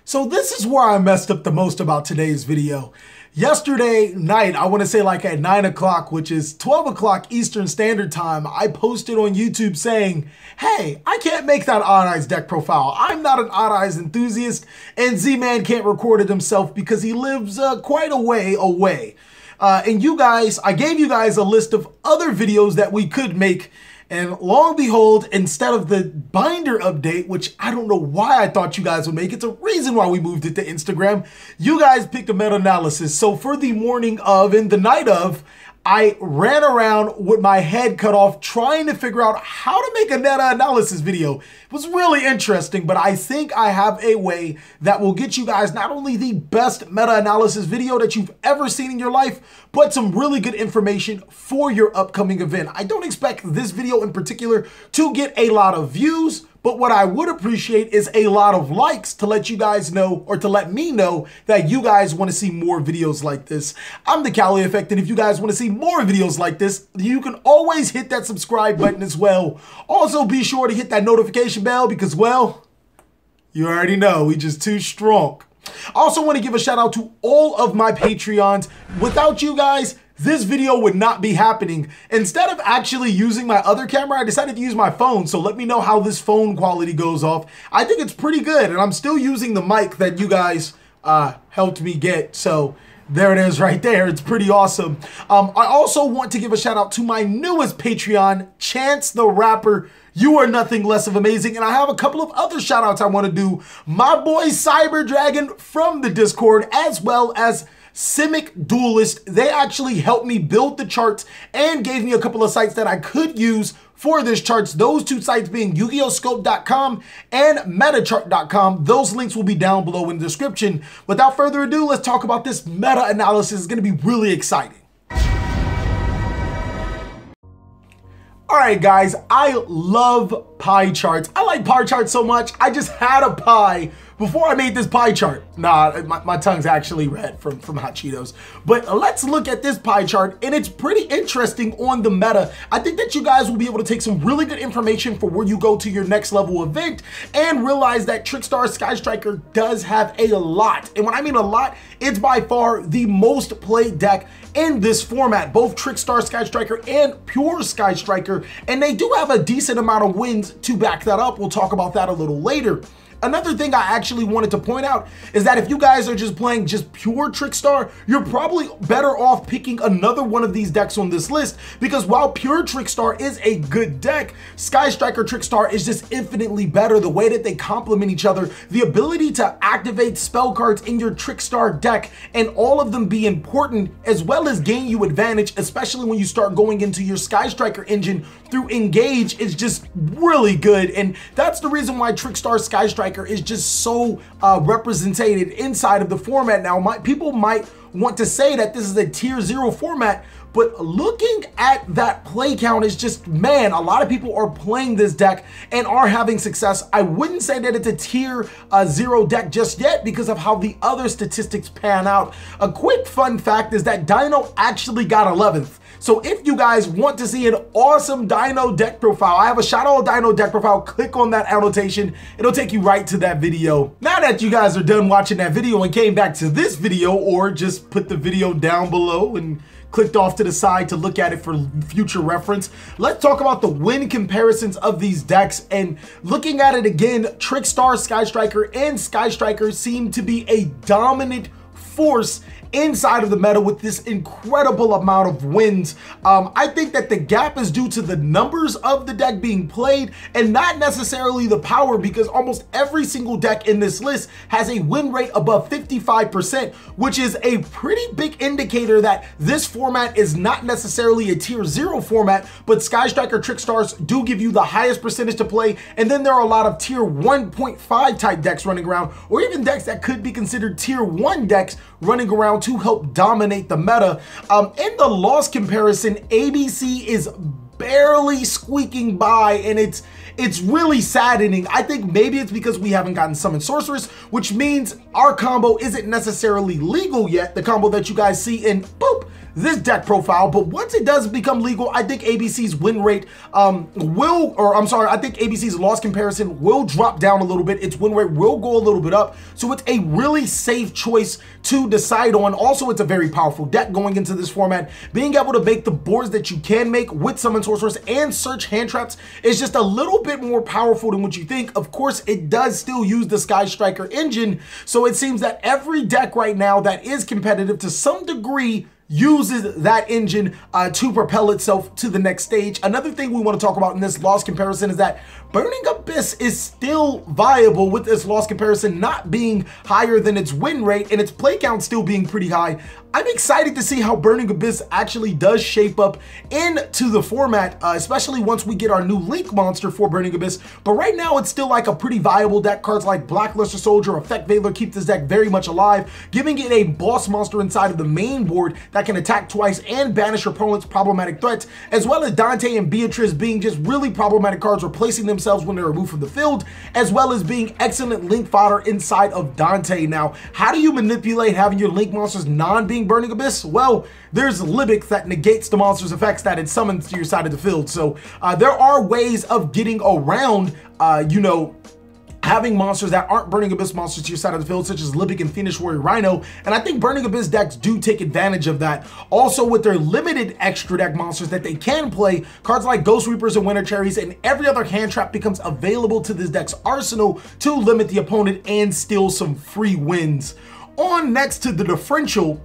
So this is where I messed up the most about today's video. Yesterday night, I want to say like at 9 o'clock, which is 12 o'clock Eastern Standard Time, I posted on YouTube saying, hey, I can't make that Odd Eyes deck profile. I'm not an Odd Eyes enthusiast, and Z-Man can't record it himself because he lives quite a way away. And you guys, I gave you guys a list of other videos that we could make. And lo and behold, instead of the binder update, which I don't know why I thought you guys would make, it's a reason why we moved it to Instagram, you guys picked a meta-analysis. So for the morning of and the night of, I ran around with my head cut off trying to figure out how to make a meta-analysis video. It was really interesting, but I think I have a way that will get you guys not only the best meta-analysis video that you've ever seen in your life, but some really good information for your upcoming event. I don't expect this video in particular to get a lot of views, but what I would appreciate is a lot of likes to let you guys know, or to let me know that you guys want to see more videos like this. I'm TheCaliEffect, and if you guys want to see more videos like this, you can always hit that subscribe button as well. Also, be sure to hit that notification bell because, well, you already know, we just too strong. I also want to give a shout out to all of my Patreons. Without you guys, this video would not be happening. Instead of actually using my other camera, I decided to use my phone. So let me know how this phone quality goes off. I think it's pretty good, and I'm still using the mic that you guys helped me get. So there it is right there. It's pretty awesome. I also want to give a shout out to my newest Patreon, Chance the Rapper. You are nothing less of amazing. And I have a couple of other shout outs I want to do. My boy Cyber Dragon from the Discord, as well as Simic Duelist. They actually helped me build the charts and gave me a couple of sites that I could use for this charts. Those two sites being YugiOhScope.com and Metachart.com. Those links will be down below in the description. Without further ado, let's talk about this meta-analysis. It's going to be really exciting. All right, guys, I love pie charts. I like pie charts so much. I just had a pie before I made this pie chart. Nah, my tongue's actually red from hot Cheetos. But let's look at this pie chart, and it's pretty interesting on the meta. I think that you guys will be able to take some really good information for where you go to your next level event and realize that Trickstar Sky Striker does have a lot. And when I mean a lot, it's by far the most played deck in this format, both Trickstar Sky Striker and Pure Sky Striker, and they do have a decent amount of wins to back that up. We'll talk about that a little later. Another thing I actually wanted to point out is that if you guys are just playing just pure Trickstar, you're probably better off picking another one of these decks on this list, because while pure Trickstar is a good deck, Sky Striker Trickstar is just infinitely better. The way that they complement each other, the ability to activate spell cards in your Trickstar deck and all of them be important, as well as gain you advantage, especially when you start going into your Sky Striker engine through Engage, is just really good. And that's the reason why Trickstar Sky Striker is just so represented inside of the format. Now, people might want to say that this is a tier 0 format, but looking at that play count is just, man, a lot of people are playing this deck and are having success. I wouldn't say that it's a tier 0 deck just yet because of how the other statistics pan out. A quick fun fact is that Dino actually got 11th. So if you guys want to see an awesome Dino deck profile, I have a shout out Dino deck profile. Click on that annotation. It'll take you right to that video. Now that you guys are done watching that video and came back to this video, or just put the video down below and clicked off to the side to look at it for future reference, let's talk about the win comparisons of these decks. And looking at it again, Trickstar Sky Striker and Sky Striker seem to be a dominant force inside of the meta with this incredible amount of wins. I think that the gap is due to the numbers of the deck being played and not necessarily the power, because almost every single deck in this list has a win rate above 55%, which is a pretty big indicator that this format is not necessarily a tier 0 format, but Sky Striker Trickstars do give you the highest percentage to play. And then there are a lot of tier 1.5 type decks running around, or even decks that could be considered tier 1 decks running around to help dominate the meta. In the loss comparison, ABC is barely squeaking by, and it's really saddening. I think maybe it's because we haven't gotten Summon Sorceress, which means our combo isn't necessarily legal yet. The combo that you guys see in boop, this deck profile, but once it does become legal, I think ABC's win rate I think ABC's loss comparison will drop down a little bit. Its win rate will go a little bit up. So it's a really safe choice to decide on. Also, it's a very powerful deck going into this format. Being able to make the boards that you can make with Summon Sorceress and Search hand traps is just a little bit more powerful than what you think. Of course, it does still use the Sky Striker engine, so it seems that every deck right now that is competitive to some degree uses that engine to propel itself to the next stage. Another thing we want to talk about in this loss comparison is that Burning Abyss is still viable with this loss comparison not being higher than its win rate and its play count still being pretty high. I'm excited to see how Burning Abyss actually does shape up into the format, especially once we get our new Link monster for Burning Abyss. But right now, it's still like a pretty viable deck. Cards like Blackluster Soldier, Effect Veiler keep this deck very much alive, giving it a boss monster inside of the main board that can attack twice and banish your opponent's problematic threats, as well as Dante and Beatrice being just really problematic cards, replacing themselves when they're removed from the field, as well as being excellent Link fodder inside of Dante. Now, how do you manipulate having your Link monsters non-being Burning Abyss? Well, there's Limbic that negates the monster's effects that it summons to your side of the field. So there are ways of getting around, you know, having monsters that aren't Burning Abyss monsters to your side of the field, such as Limbic and Fiendish Warrior Rhino, and I think Burning Abyss decks do take advantage of that. Also, with their limited extra deck monsters that they can play, cards like Ghost Reapers and Winter Cherries and every other hand trap becomes available to this deck's arsenal to limit the opponent and steal some free wins. On next to the differential,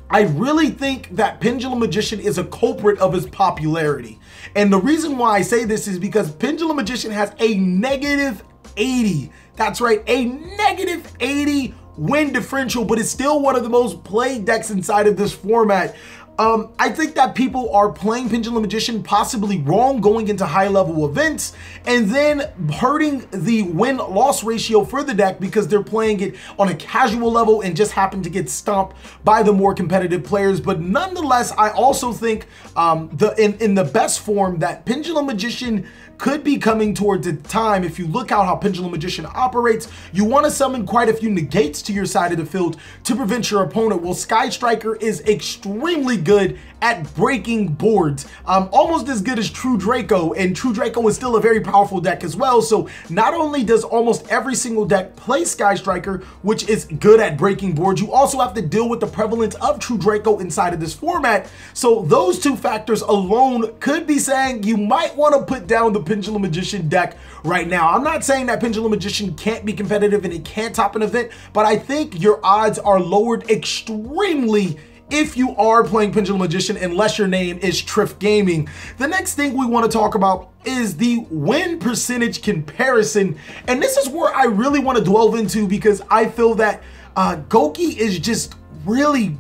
I really think that Pendulum Magician is a culprit of its popularity. And the reason why I say this is because Pendulum Magician has a -80. That's right, a -80 win differential, but it's still one of the most played decks inside of this format. I think that people are playing Pendulum Magician possibly wrong going into high-level events and then hurting the win-loss ratio for the deck because they're playing it on a casual level and just happen to get stomped by the more competitive players. But nonetheless, I also think in the best form that Pendulum Magician could be coming towards a time. If you look out how Pendulum Magician operates, you want to summon quite a few negates to your side of the field to prevent your opponent. Well, Sky Striker is extremely good at breaking boards, almost as good as True Draco, and True Draco is still a very powerful deck as well. So not only does almost every single deck play Sky Striker, which is good at breaking boards, you also have to deal with the prevalence of True Draco inside of this format. So those two factors alone could be saying you might want to put down the Pendulum Magician deck right now. I'm not saying that Pendulum Magician can't be competitive and it can't top an event, but I think your odds are lowered extremely if you are playing Pendulum Magician, unless your name is Triff Gaming. The next thing we want to talk about is the win percentage comparison, and this is where I really want to delve into because I feel that Goki is just really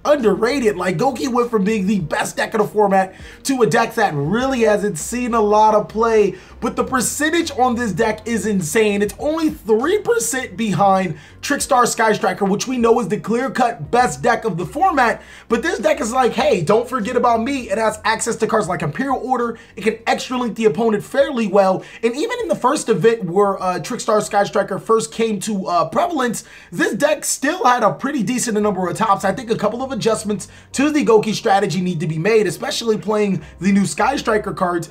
underrated. Like, Goki went from being the best deck of the format to a deck that really hasn't seen a lot of play, but the percentage on this deck is insane. It's only 3% behind Trickstar Sky Striker, which we know is the clear-cut best deck of the format, but this deck is like, hey, don't forget about me. It has access to cards like Imperial Order. It can extra link the opponent fairly well, and even in the first event where Trickstar Sky Striker first came to prevalence, this deck still had a pretty decent number of tops. I think a couple of adjustments to the Goki strategy need to be made, especially playing the new Sky Striker cards,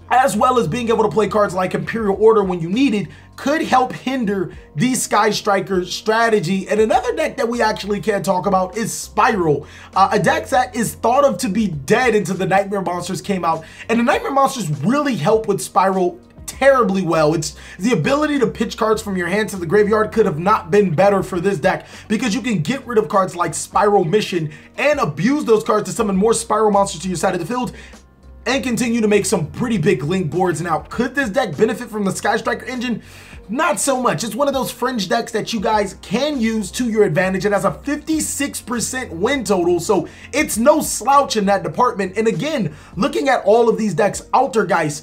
as well as being able to play cards like Imperial Order when you need it, could help hinder the Sky Striker strategy. And another deck that we actually can't talk about is Spiral, a deck that is thought of to be dead until the Nightmare Monsters came out, and the Nightmare Monsters really help with Spiral terribly well. It's the ability to pitch cards from your hand to the graveyard could have not been better for this deck because you can get rid of cards like Spiral Mission and abuse those cards to summon more Spiral monsters to your side of the field and continue to make some pretty big link boards. Now, could this deck benefit from the Sky Striker engine? Not so much. It's one of those fringe decks that you guys can use to your advantage. It has a 56% win total, so it's no slouch in that department. And again, looking at all of these decks, Altergeist,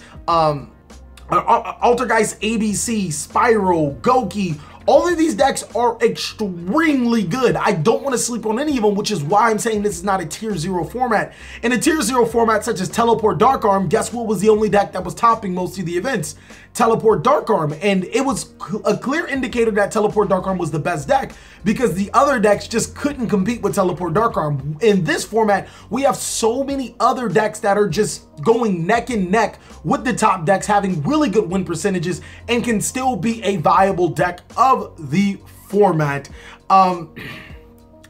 ABC, Spiral, Goki, all of these decks are extremely good. I don't want to sleep on any of them, which is why I'm saying this is not a tier 0 format. In a tier 0 format such as Teleport Dark Arm, guess what was the only deck that was topping most of the events? Teleport Dark Arm, and it was a clear indicator that Teleport Dark Arm was the best deck because the other decks just couldn't compete with Teleport Darkrai. In this format, we have so many other decks that are just going neck and neck with the top decks, having really good win percentages, and can still be a viable deck of the format.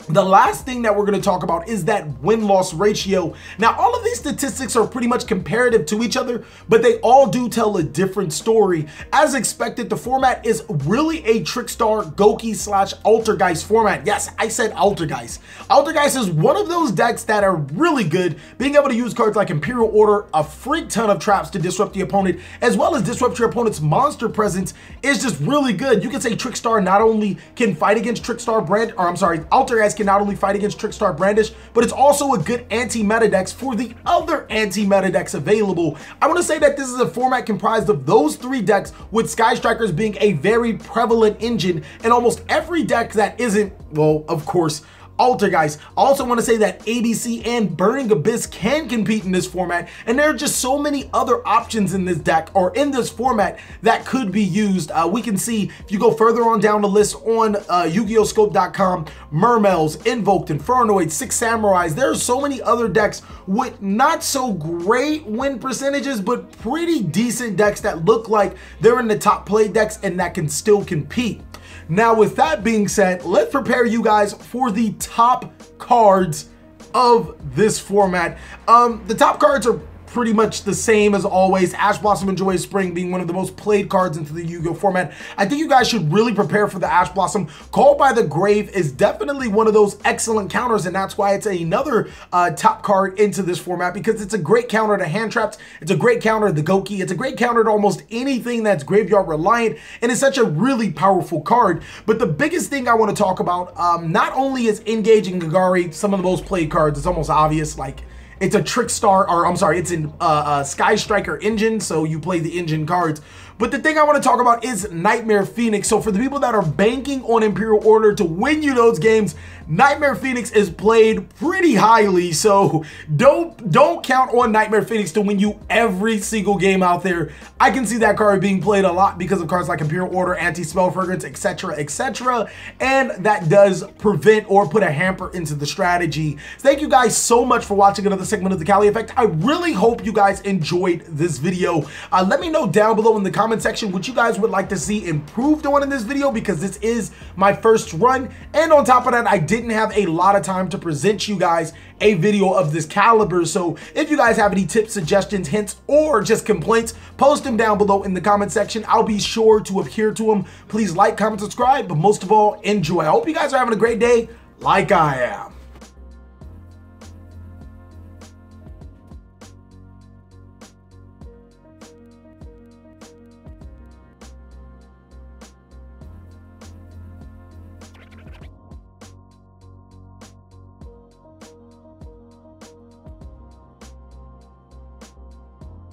The last thing that we're going to talk about is that win-loss ratio. Now, all of these statistics are pretty much comparative to each other, but they all do tell a different story. As expected, the format is really a Trickstar, Goki / Altergeist format. Yes, I said Altergeist. Altergeist is one of those decks that are really good, being able to use cards like Imperial Order, a freak ton of traps to disrupt the opponent, as well as disrupt your opponent's monster presence is just really good. You can say Trickstar not only can fight against Altergeist can not only fight against Trickstar Brandish, but it's also a good anti-meta decks for the other anti-meta decks available. I want to say that this is a format comprised of those 3 decks, with Sky Strikers being a very prevalent engine, and almost every deck that isn't, well, of course, Altergeist. I also want to say that ABC and Burning Abyss can compete in this format, and there are just so many other options in this deck or in this format that could be used. We can see, if you go further on down the list on YugiOhScope.com, Mermels, Invoked, Infernoid, Six Samurais. There are so many other decks with not so great win percentages, but pretty decent decks that look like they're in the top play decks and that can still compete. Now, with that being said, let's prepare you guys for the top cards of this format. The top cards are pretty much the same as always. Ash Blossom and Joyous Spring being one of the most played cards into the Yu-Gi-Oh format. I think you guys should really prepare for the Ash Blossom. Called by the Grave is definitely one of those excellent counters, and that's why it's another top card into this format, because it's a great counter to hand traps, it's a great counter to the Goki, it's a great counter to almost anything that's graveyard reliant, and it's such a really powerful card. But the biggest thing I want to talk about, not only is Engaging Gagari some of the most played cards, it's almost obvious, like, it's a Trickstar, or I'm sorry, it's in Sky Striker engine, so you play the engine cards. But the thing I want to talk about is Nightmare Phoenix. So for the people that are banking on Imperial Order to win you those games, Nightmare Phoenix is played pretty highly. So don't count on Nightmare Phoenix to win you every single game out there. I can see that card being played a lot because of cards like Imperial Order, Anti-Spell Fragrance, etc., etc. And that does prevent or put a hamper into the strategy. Thank you guys so much for watching another segment of the Cali Effect. I really hope you guys enjoyed this video. Let me know down below in the comment section what you guys would like to see improved on in this video, because this is my first run, and on top of that, I didn't have a lot of time to present you guys a video of this caliber. So if you guys have any tips, suggestions, hints, or just complaints, post them down below in the comment section. I'll be sure to adhere to them. Please like, comment, subscribe, but most of all, enjoy. I hope you guys are having a great day like I am.